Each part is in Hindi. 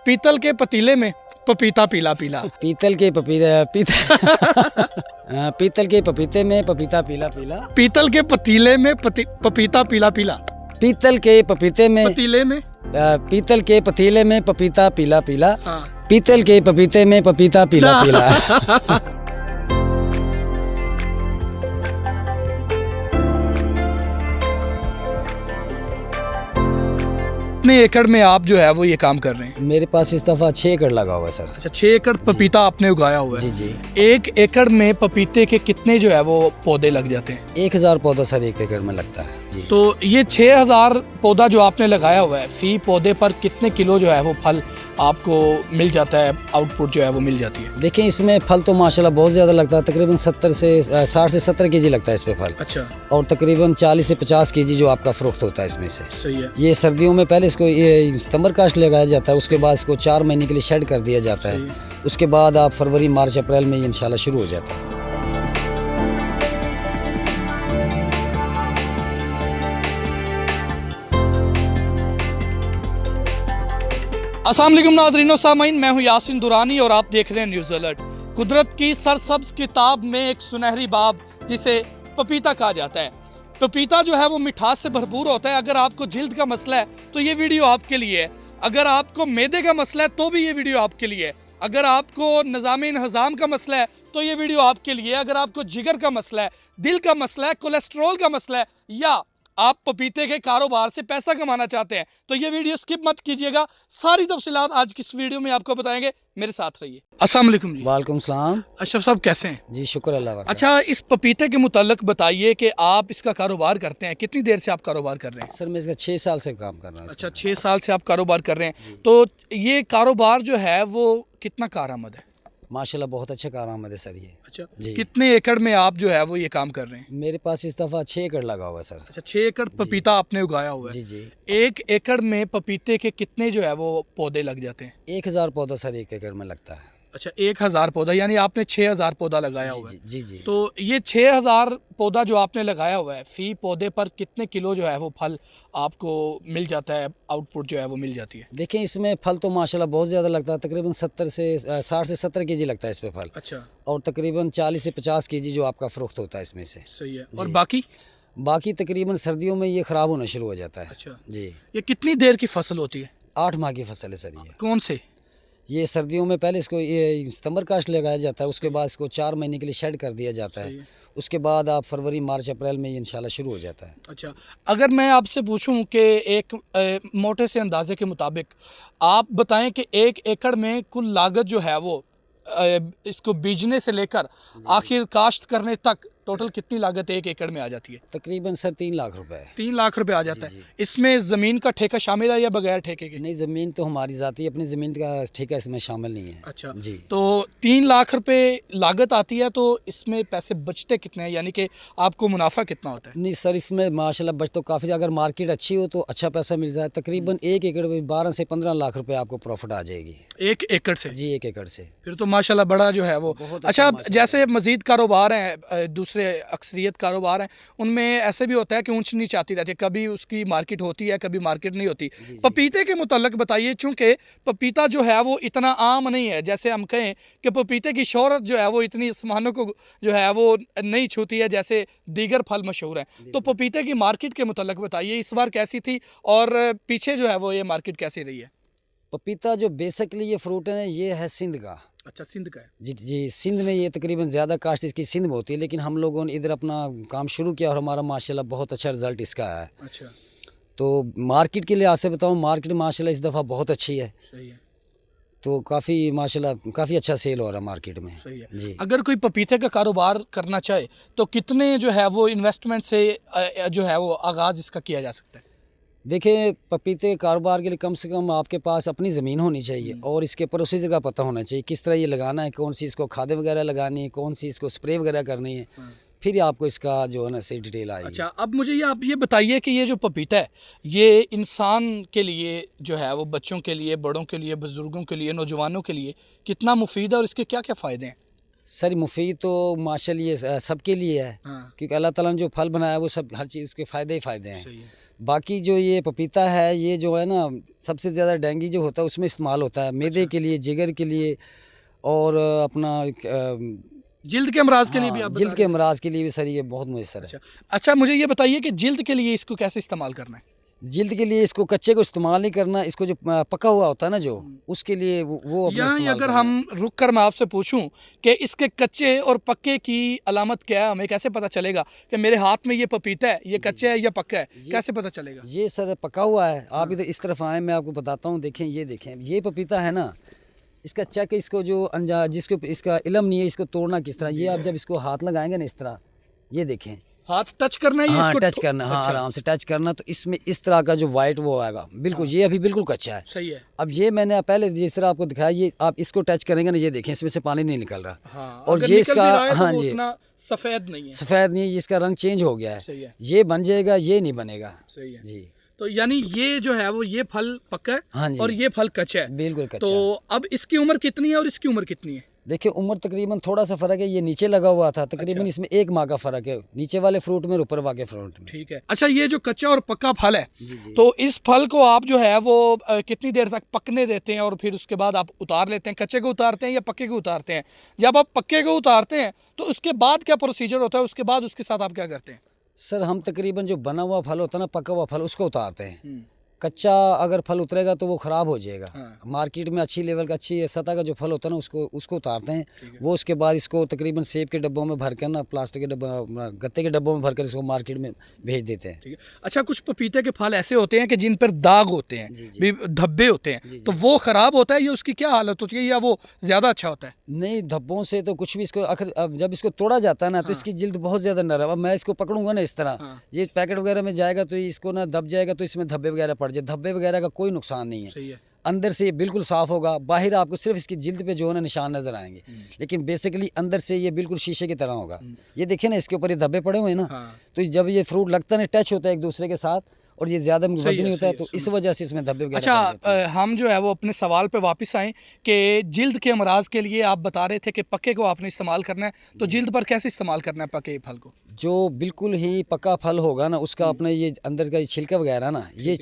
पीतल के पतीले में पपीता पीला पीला। पीतल के पीतल के पपीते में पपीता पीला पीला। पीतल के पतीले में पपीता पीला पीला। पीतल के पपीते में पतीले में पीतल के पतीले में पपीता पीला पीला। हाँ। पीतल के पपीते में पपीता पीला पीला। कितने एकड़ में आप जो है वो ये काम कर रहे हैं? मेरे पास इस दफा 6 एकड़ लगा हुआ है सर। अच्छा, 6 एकड़ पपीता आपने उगाया हुआ है। जी जी। 1 एकड़ में पपीते के कितने जो है वो पौधे लग जाते हैं? 1000 पौधा सर 1 एकड़ में लगता है जी। तो ये 6000 पौधा जो आपने लगाया हुआ है, फी पौधे पर कितने किलो जो है वो फल आपको मिल जाता है, आउटपुट जो है वो मिल जाती है? देखिए इसमें फल तो माशाल्लाह बहुत ज़्यादा लगता है, तकरीबन 60 से 70 केजी लगता है इस पे फल। अच्छा। और तकरीबन 40 से 50 केजी जो आपका फ़रोख्त होता है इसमें से। सही है। ये सर्दियों में पहले इसको ये सितंबर काश्त लगाया जाता है, उसके बाद इसको 4 महीने के लिए शेड कर दिया जाता है। उसके बाद आप फरवरी मार्च अप्रैल में इंशाल्लाह शुरू हो जाता है। अस्सलाम वालेकुम नाज़रीन और सामाइन, मैं हूं यासिन दुरानी और आप देख रहे हैं न्यूज़ अलर्ट। कुदरत की सरसब्ज किताब में एक सुनहरी बाब जिसे पपीता कहा जाता है। पपीता जो है वो मिठास से भरपूर होता है। अगर आपको जिल्द का मसला है तो ये वीडियो आपके लिए है। अगर आपको मैदे का मसला है तो भी ये वीडियो आपके लिए है। अगर आपको निज़ाम हज़ाम का मसला है तो ये वीडियो आपके लिए है। अगर आपको जिगर का मसला है, दिल का मसला है, कोलेस्ट्रॉल का मसला है, या आप पपीते के कारोबार से पैसा कमाना चाहते हैं तो ये वीडियो स्किप मत कीजिएगा। सारी तफसीलात आज की इस वीडियो में आपको बताएंगे, मेरे साथ रहिए। अस्सलाम वालेकुम जी। वालेकुम सलाम। अशरफ साहब कैसे हैं? जी शुक्र अल्लाह का। अच्छा, इस पपीते के मुताल्लिक बताइए कि आप इसका कारोबार करते हैं, कितनी देर से आप कारोबार कर रहे हैं? सर मैं इसका 6 साल से काम कर रहा हूँ। अच्छा, 6 साल से आप कारोबार कर रहे हैं। तो ये कारोबार जो है वो कितना कारआमद है? माशाल्लाह बहुत अच्छा कारआमद है सर ये। अच्छा जी। कितने एकड़ में आप जो है वो ये काम कर रहे हैं? मेरे पास इस दफ़ा 6 एकड़ लगा हुआ है सर। अच्छा, 6 एकड़ पपीता आपने उगाया हुआ है। जी जी। 1 एकड़ में पपीते के कितने जो है वो पौधे लग जाते हैं? 1000 पौधा सर 1 एकड़ में लगता है। अच्छा, 1000 पौधा, यानी आपने 6000 पौधा लगाया हुआ है। जी जी जी। तो ये 6000 पौधा जो आपने लगाया हुआ है, फी पौधे पर कितने किलो जो है वो फल आपको मिल जाता है, आउटपुट जो है वो मिल जाती है? देखें इसमें फल तो माशाल्लाह बहुत ज़्यादा लगता है, तकरीबन 60 से 70 केजी लगता है इस पे फल। अच्छा। और तकरीबन 40 से 50 केजी जो आपका फ़रोख्त होता है इसमें से। सही है। और बाकी तकरीबन सर्दियों में ये ख़राब होना शुरू हो जाता है। अच्छा जी। ये कितनी देर की फसल होती है? 8 माह की फसल है सर ये। कौन से? ये सर्दियों में पहले इसको ये सितंबर काश्त लगाया जाता है, उसके बाद इसको 4 महीने के लिए शेड कर दिया जाता है। उसके बाद आप फरवरी मार्च अप्रैल में इंशाल्लाह शुरू हो जाता है। अच्छा, अगर मैं आपसे पूछूं कि एक मोटे से अंदाजे के मुताबिक आप बताएं कि 1 एकड़ में कुल लागत जो है वो इसको बीजने से लेकर आखिर काश्त करने तक टोटल कितनी लागत 1 एकड़ में आ जाती है? तकरीबन सर 3 लाख रुपए। 3 लाख रुपए आ जाता जी, है। जी। इसमें ज़मीन का ठेका शामिल है या बगैर ठेके के? नहीं, ज़मीन तो हमारी ज़ाती अपनी ज़मीन का ठेका इसमें शामिल नहीं है। अच्छा जी। तो 3 लाख रुपए लागत आती है, तो इसमें पैसे बचते कितने हैं, यानी कि आपको मुनाफा कितना होता है? नहीं सर, इसमें माशाल्लाह बच तो काफ़ी, अगर मार्केट अच्छी हो तो अच्छा पैसा मिल जाए। तकरीबन 1 एकड़ में 12 से 15 लाख रुपए आपको प्रॉफिट आ जाएगी 1 एकड़ से? जी, 1 एकड़ से। फिर तो माशाल्लाह बड़ा जो है वो। बहुत अच्छा, माशाल्लाह। जैसे मज़ीद कारोबार हैं, दूसरे अक्सरियत कारोबार हैं, उनमें ऐसे भी होता है कि ऊंच नीच आती रहती है, कभी उसकी मार्केट होती है, कभी मार्केट नहीं होती। पपीते के मुताल्लिक बताइए, चूँकि पपीता जो है वो इतना आम नहीं है, जैसे हम कहें कि पपीते की शोहरत जो है वो इतनी आसमानों को जो है वो नहीं छूती है जैसे दीगर फल मशहूर हैं। तो पपीते की मार्केट के मुताल्लिक बताइए, इस बार कैसी थी और पीछे जो है वो ये मार्केट कैसी रही है? पपीता जो बेसिकली ये फ्रूट है, ये है सिंध का। अच्छा, सिंध का है। जी जी। सिंध में ये तकरीबन ज़्यादा काश्त इसकी सिंध में होती है, लेकिन हम लोगों ने इधर अपना काम शुरू किया और हमारा माशाल्लाह बहुत अच्छा रिजल्ट इसका आया है। अच्छा। तो मार्केट के लिहाज से बताऊँ, मार्केट माशाल्लाह इस दफ़ा बहुत अच्छी है। सही है। तो काफ़ी माशाल्लाह काफ़ी अच्छा सेल हो रहा है मार्केट में। सही है जी। अगर कोई पपीते का कारोबार करना चाहे तो कितने जो है वो इन्वेस्टमेंट से जो है वो आगाज़ इसका किया जा सकता है? देखिए, पपीते के कारोबार के लिए कम से कम आपके पास अपनी ज़मीन होनी चाहिए और इसके प्रोसीजर का पता होना चाहिए, किस तरह ये लगाना है, कौन सी इसको खादें वगैरह लगानी है, कौन सी इसको स्प्रे वगैरह करनी है, फिर आपको इसका जो है ना सही डिटेल आएगी। अच्छा, अब मुझे ये आप ये बताइए कि ये जो पपीता है ये इंसान के लिए जो है वो, बच्चों के लिए, बड़ों के लिए, बुज़ुर्गों के लिए, नौजवानों के लिए कितना मुफीद है और इसके क्या क्या फ़ायदे हैं? सर मुफीद तो माशाल्लाह ये सबके लिए है। हाँ। क्योंकि अल्लाह ताला ने जो फल बनाया है वो सब हर चीज़ उसके फ़ायदे ही फ़ायदे हैं। सही है। बाकी जो ये पपीता है, ये जो है ना सबसे ज़्यादा डेंगू जो होता है उसमें इस्तेमाल होता है, मैदे के लिए, जिगर के लिए, और अपना जिल्द के अमराज के लिए भी हाँ, आप जिल्द बता के रहे हैं? अमराज के लिए भी सर ये बहुत मुयसर है। अच्छा, मुझे ये बताइए कि जिल्द के लिए इसको कैसे इस्तेमाल करना है? जिल्द के लिए इसको कच्चे को इस्तेमाल नहीं करना, इसको जो पका हुआ होता है ना जो, उसके लिए वो अपना यहाँ इस्तेमाल अगर करना है। हम रुक कर मैं आपसे पूछूं कि इसके कच्चे और पक्के की अलामत क्या है, हमें कैसे पता चलेगा कि मेरे हाथ में ये पपीता है, ये कच्चा है या पक्का है, कैसे पता चलेगा? ये सर पका हुआ है। आप इधर इस तरफ आए, मैं आपको बताता हूँ। देखें, ये देखें, ये पपीता है ना, इसका चेक, इसको जो जिसको इसका इलम नहीं है, इसको तोड़ना किस तरह, ये आप जब इसको हाथ लगाएंगे ना इस तरह, ये देखें, हाथ टच करना है, ये हाँ इसको टच करना, हाँ अच्छा, आराम से टच करना, तो इसमें इस तरह का जो वाइट वो आएगा बिल्कुल। ये अभी बिल्कुल कच्चा है। सही है। अब ये मैंने पहले जिस तरह आपको दिखाया, ये आप इसको टच करेंगे ना, ये देखें, इसमें से पानी नहीं निकल रहा। हाँ, और अगर ये निकल भी इसका, रहा है तो हाँ वो जी, उतना सफेद नहीं है। सफ़ेद नहीं है, ये इसका रंग चेंज हो गया है। सही है, ये बन जाएगा, ये नहीं बनेगा सही है। जी। तो यानी ये जो है वो ये फल पक्का है हाँ जी, और ये फल कच्चा है। बिल्कुल कच्चा। तो अब इसकी उम्र कितनी है और इसकी उम्र कितनी है? देखिए, उम्र तकरीबन थोड़ा सा फ़र्क है, ये नीचे लगा हुआ था, तकरीबन इसमें 1 माह का फ़र्क है, नीचे वाले फ्रूट में और ऊपर वाले फ्रूट में। ठीक है। अच्छा, ये जो कच्चा और पक्का फल है, जी जी। तो इस फल को आप जो है वो कितनी देर तक पकने देते हैं और फिर उसके बाद आप उतार लेते हैं? कच्चे को उतारते हैं या पक्के को उतारते हैं? जब आप पक्के को उतारते हैं तो उसके बाद क्या प्रोसीजर होता है, उसके बाद उसके साथ आप क्या करते हैं? सर, हम तकरीबन जो बना हुआ फल होता है ना, पका हुआ फल, उसको उतारते हैं। हाँ। कच्चा अगर फल उतरेगा तो वो ख़राब हो जाएगा। हाँ। मार्केट में अच्छी लेवल का, अच्छी सतह का जो फल होता है ना, उसको उतारते हैं। ठीक है। वो उसके बाद इसको तकरीबन सेब के डब्बों में भर कर ना, प्लास्टिक के डब्बा, गत्ते के डब्बों में भर कर इसको मार्केट में भेज देते हैं। ठीक है। अच्छा, कुछ पपीते के फल ऐसे होते हैं कि जिन पर दाग होते हैं, जी, जी। भी धब्बे होते हैं, जी, तो वो ख़राब होता है या उसकी क्या हालत होती है, या वो ज़्यादा अच्छा होता है? नहीं, धब्बों से तो कुछ भी, इसको आखिर अब जब इसको तोड़ा जाता है ना, तो इसकी जिल्द बहुत ज़्यादा नरम। अब मैं इसको पकड़ूंगा ना इस तरह, हाँ। ये पैकेट वगैरह में जाएगा तो इसको ना दब जाएगा, तो इसमें धब्बे वगैरह पड़ जाए। धब्बे वगैरह का कोई नुकसान नहीं है। सही है। अंदर से ये बिल्कुल साफ़ होगा, बाहर आपको सिर्फ इसकी जिल्द पे जो है ना निशान नज़र आएंगे, लेकिन बेसिकली अंदर से ये बिल्कुल शीशे की तरह होगा। ये देखिए ना, इसके ऊपर ये धब्बे पड़े हुए हैं ना, हाँ। तो जब ये फ्रूट लगता है ना, टच होता है एक दूसरे के साथ, और ये ज़्यादा वजनी होता है, तो इस वजह से इसमें धब्बे वगैरह अच्छा, पड़ जाते हैं। हम जो है वो अपने सवाल पे वापस आएँ कि जिल्द के अमराज के लिए आप बता रहे थे कि पक्के को आपने इस्तेमाल करना है, तो जिल्द पर कैसे इस्तेमाल करना है पके फल को? जो बिल्कुल ही पका फल होगा ना, उसका अपना ये अंदर का ये छिलका वगैरह ना, ये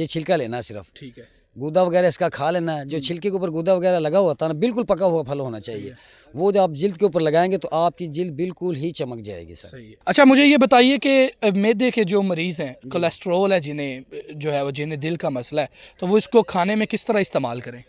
छिलका लेना है सिर्फ, ठीक है। गूदा वगैरह इसका खा लेना है। जो छिलके के ऊपर गूदा वगैरह लगा हुआ था ना, बिल्कुल पका हुआ फल होना चाहिए। वो जब आप जिल्द के ऊपर लगाएंगे तो आपकी जिल्द बिल्कुल ही चमक जाएगी सर। सही है। अच्छा, मुझे ये बताइए कि मैदे के जो मरीज़ हैं, कोलेस्ट्रोल है जिन्हें, जो है वो जिन्हें दिल का मसला है, तो वो इसको खाने में किस तरह इस्तेमाल करें?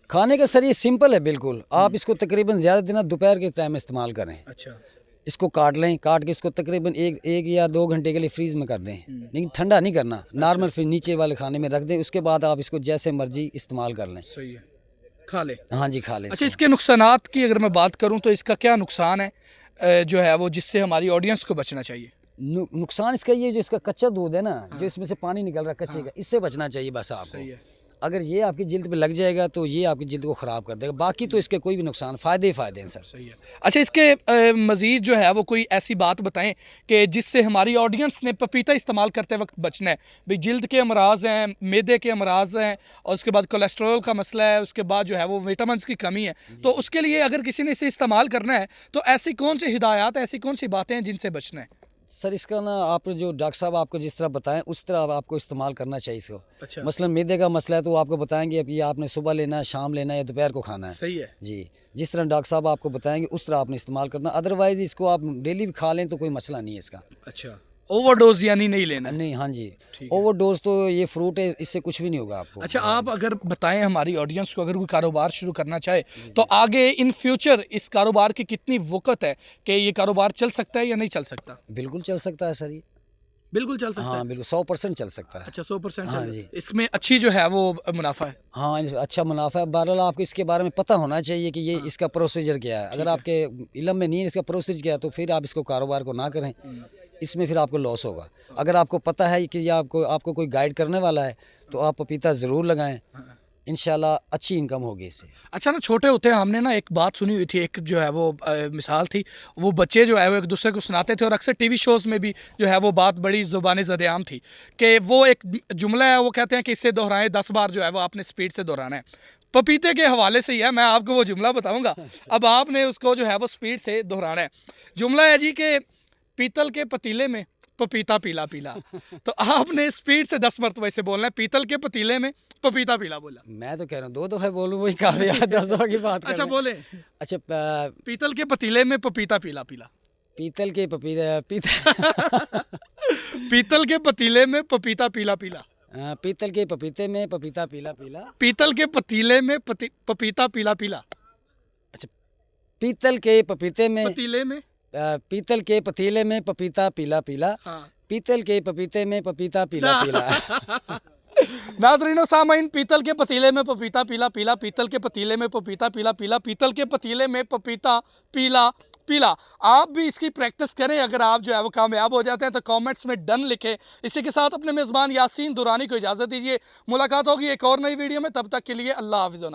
खाने का सर ये सिंपल है बिल्कुल। आप इसको तकरीबन ज़्यादा दिन दोपहर के टाइम में इस्तेमाल करें। अच्छा। इसको काट लें, काट के इसको तकरीबन एक या 2 घंटे के लिए फ्रीज में कर दें, लेकिन ठंडा नहीं करना, नॉर्मल फ्रीज नीचे वाले खाने में रख दें। उसके बाद आप इसको जैसे मर्जी इस्तेमाल कर लें। सही है, खा ले। हाँ जी, खा लें। अच्छा, इसके नुकसानात की अगर मैं बात करूं तो इसका क्या नुकसान है, जो है वो जिससे हमारी ऑडियंस को बचना चाहिए? नुकसान इसका ये, जो इसका कच्चा दूध है ना, जो इसमें से पानी निकल रहा है कच्चे का, इससे बचना चाहिए बस आपको। सही है। अगर ये आपकी जिल्द पे लग जाएगा तो ये आपकी जिल्द को ख़राब कर देगा, बाकी तो इसके कोई भी नुकसान, फ़ायदे ही फ़ायदे हैं सर। सही है। अच्छा, इसके मज़ीद जो है वो कोई ऐसी बात बताएं कि जिससे हमारी ऑडियंस ने पपीता इस्तेमाल करते वक्त बचना है। भाई, जिल्द के अमराज हैं, मैदे के अमराज हैं, और उसके बाद कोलेस्ट्रॉल का मसला है, उसके बाद जो है वो विटामिन की कमी है, तो उसके लिए अगर किसी ने इसे इस्तेमाल करना है तो ऐसी कौन सी हिदायत, ऐसी कौन सी बातें हैं जिनसे बचना है? सर, इसका ना, आप जो डॉक्टर साहब आपको जिस तरह बताएं उस तरह आपको इस्तेमाल करना चाहिए इसको। अच्छा। मसलन मैदे का मसला है तो वो आपको बताएंगे अब ये आपने सुबह लेना है, शाम लेना है या दोपहर को खाना है। सही है। जी, जिस तरह डॉक्टर साहब आपको बताएंगे उस तरह आपने इस्तेमाल करना। अदरवाइज़ इसको आप डेली भी खा लें तो कोई मसला नहीं है इसका। अच्छा, ओवरडोज यानी नहीं लेना? नहीं, हाँ जी, ठीक है। ओवरडोज तो ये फ्रूट है, इससे कुछ भी नहीं होगा आपको। अच्छा, आप अगर बताएं हमारी ऑडियंस को, अगर कोई कारोबार शुरू करना चाहे तो आगे इन फ्यूचर इस कारोबार की कितनी वक़्त है कि ये कारोबार चल सकता है या नहीं चल सकता? बिल्कुल चल सकता है सर ये। बिल्कुल चल सकता हाँ, है। बिल्कुल 100% चल सकता है। अच्छा, 100% हाँ चल जी। इसमें अच्छी जो है वो मुनाफा है। हाँ, अच्छा मुनाफा है। बहरहाल आपको इसके बारे में पता होना चाहिए कि ये इसका प्रोसीजर क्या है। अगर आपके इल्म में नहीं है इसका प्रोसीजर क्या है, तो फिर आप इसको कारोबार को ना करें, इसमें फिर आपको लॉस होगा। अगर आपको पता है कि ये आपको कोई गाइड करने वाला है तो आप पपीता ज़रूर लगाएं, इंशाल्लाह अच्छी इनकम होगी इससे। अच्छा ना, छोटे होते हैं हमने ना एक बात सुनी हुई थी, एक जो है वो मिसाल थी, वो बच्चे जो है वो एक दूसरे को सुनाते थे, और अक्सर टीवी शोज़ में भी जो है वो बात बड़ी ज़ुबान ज़देआम थी कि वो एक जुमला है, वो कहते हैं कि इसे दोहराएं 10 बार, जो है वो आपने स्पीड से दोहराना है। पपीते के हवाले से ही है, मैं आपको वो जुमला बताऊँगा, अब आपने उसको जो है वो स्पीड से दोहराना है। जुमला है जी कि पीतल के पतीले में पपीता पीला पीला। तो आपने स्पीड से 10 मरतबा इसे बोलना है, पीतल के पतीले में पपीता पीला बोला। मैं तो कह रहा हूँ 2 दफ़े बोलूँ वही काफ़ी है, 10 दफ़ा की बात कर अच्छा रहे हैं। बोले, अच्छा पीतल के पतीले में पपीता पीला पीला। पीतल के पपीता पीतल के पतीले में पपीता पीला पीला। पीतल के पपीते में पपीता पीला पीला। पीतल के पतीले में पपीता पीला पीला। पीतल के पपीते में पतीले में, पीतल के पतीले में पपीता पीला पीला। हाँ। पीतल के पपीते में पपीता पीला पीला। नाज़रीन सामाइन, पीतल के पतीले में पपीता पीला पीला, पीतल के पतीले में पपीता पीला पीला, पीतल के पतीले में पपीता पीला पीला। आप भी इसकी प्रैक्टिस करें। अगर आप जो है वो कामयाब हो जाते हैं तो कमेंट्स में डन लिखें। इसी के साथ अपने मेज़बान यासीन दुरानी को इजाज़त दीजिए। मुलाकात होगी एक और नई वीडियो में, तब तक के लिए अल्लाह हाफ़िज़।